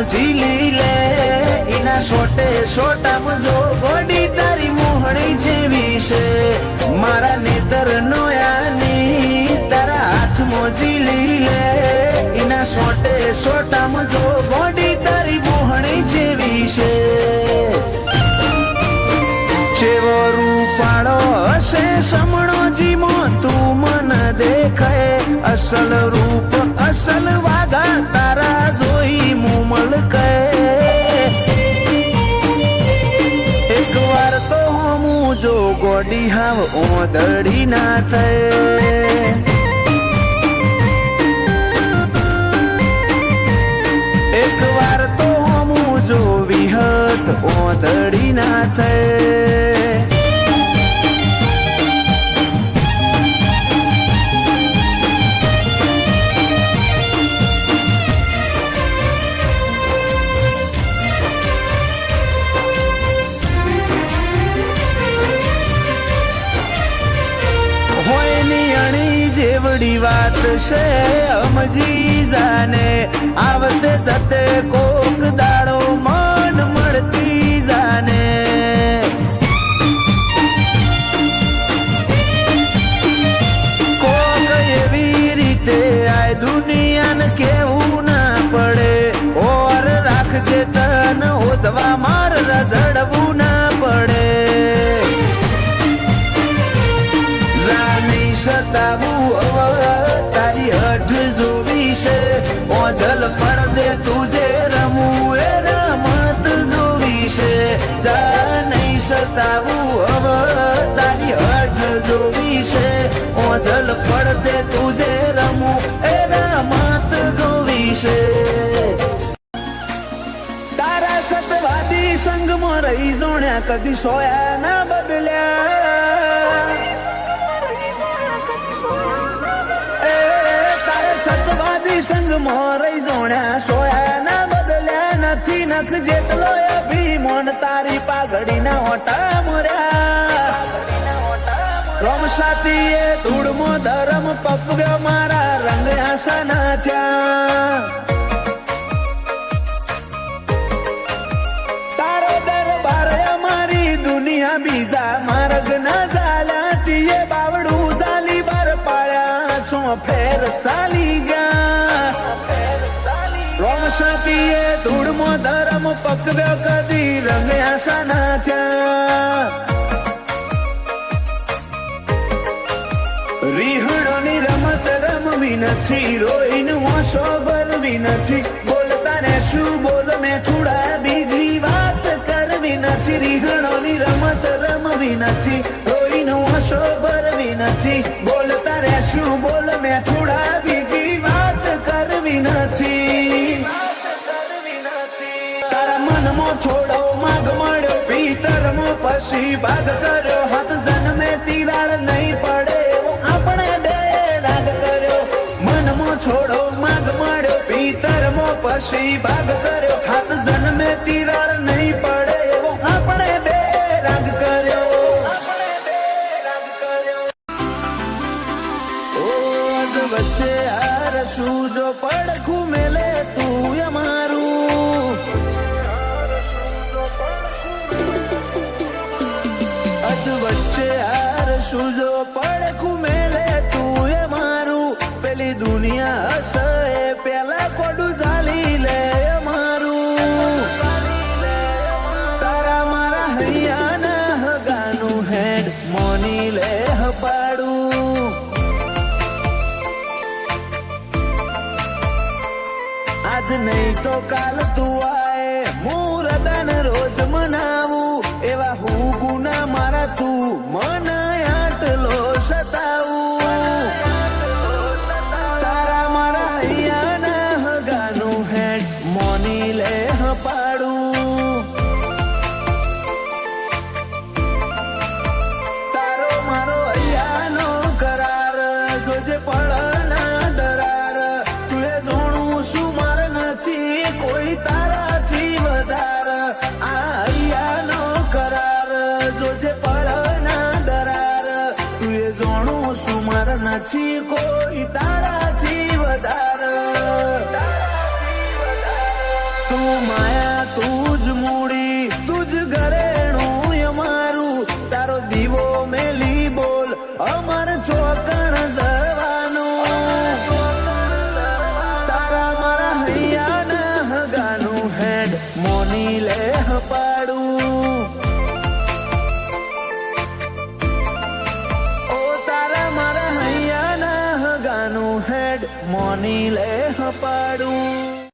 ઝીલી લે એના સોટે સોટામાં જો ગોડી તારી મોહણી જેવી છે મારા નેતર નોયાની તારા હાથમાં ઝીલી લે એના સોટે સોટામાં જો ગોડી તારી મોહણી જેવી છે ચેવો રૂપાળો હશે સમણો જીમો તું મન દેખાય અસલ રૂપ અસલ વાગા તારા જોઈ મુમલ કહે એક વાર તો હું જો ગોડી હાવ ઓદડી ના થાય એક વાર તો હું જો વિહત ઓદડી ના થાય જેવડી વાત છે સમજી જાને આવતે જતે કોક દાડો મન મળતી જાને કોક એવી રીતે આ દુનિયાને કેવું ના પડે ઓર રાખજે તન ઓદવા માર રઝડવું ના પડે જાની સતાવું તારી હઠ જોવી છે ઓજલ પડદે તુજે રમવું એ રમત જોવી છે જા નહીં સતાવું હવે તારી હઠ જોવી છે ઓજલ પડદે તુજે રમવું એ રમત જોવી છે તારા સતવાદી સંગમાં રહી જોણ્યા કદી સોયા ના બદલ્યા સતવાદી સંગમાં રહી જોણ્યા સોયા ના બદલ્યા નથી નખ જેટલો અભિમાન તારી પાઘડી ના ઓટા મર્યા રમ સાતીએ ધૂળમો ધરમ પકવ્યો મારા રંગ આસના થયા તારો દરબાર અમારી દુનિયા બીજા માર્ગ ના ચાલ્યા તીએ બાવડું ચાલી બાર પાડ્યા છો ફેર ચાલી ગયા રોમ સાતીએ ધૂળમો ધરમ પકવ્યો કદી રંગ્યા સના થયા રીહણોની રમત રમવી નથી રોઈને હોશો ભરવી નથી બોલતા ને શું બોલ મેં થોડા બીજી વાત કરવી નથી રીહણોની રમત રમવી નથી રોઈને હોશો ભરવી નથી બોલતા ને શું બોલ મેં થોડા બીજી વાત કરવી નથી તારા મનમાં થોડો માગ મળ્યો ભીતરમાં પછી ભાગ કર્યો હાથ જન્મે તિરાડ નહીં પડે આપણે બે રાગ કર્યો મનમાં થોડો માગ મળ્યો ભીતરમાં પછી ભાગ કર્યો હાથ જન્મે તિરાડ નહીં પડે એવો આપણે બે રાગ કર્યો વચ્ચે હાર શું જો પડખું મેલે તું અમારું અધ વચ્ચે હાર શું જો પડખું મેલે તું અમારું પેલી દુનિયા હશે પેલા કોડું ચાલી લે અમારું તારા મારા હૈયાના હગાનું હેડ મોની લે હપાડું આજ નહીં તો કાલ તું આય મુરદન રોજ મનાવું એવા હું ગુના મારા તું મન આટલો સતાવું તારા મારા હૈયાના હગાનું હેડ મોની લે હપાડું તારો મારો હૈયાનો કરાર જોજે પડના દરાર તું એ જોણું શું મારે નથી કોઈ તારાથી વધાર આ હૈયાનો મોની લે હપાડું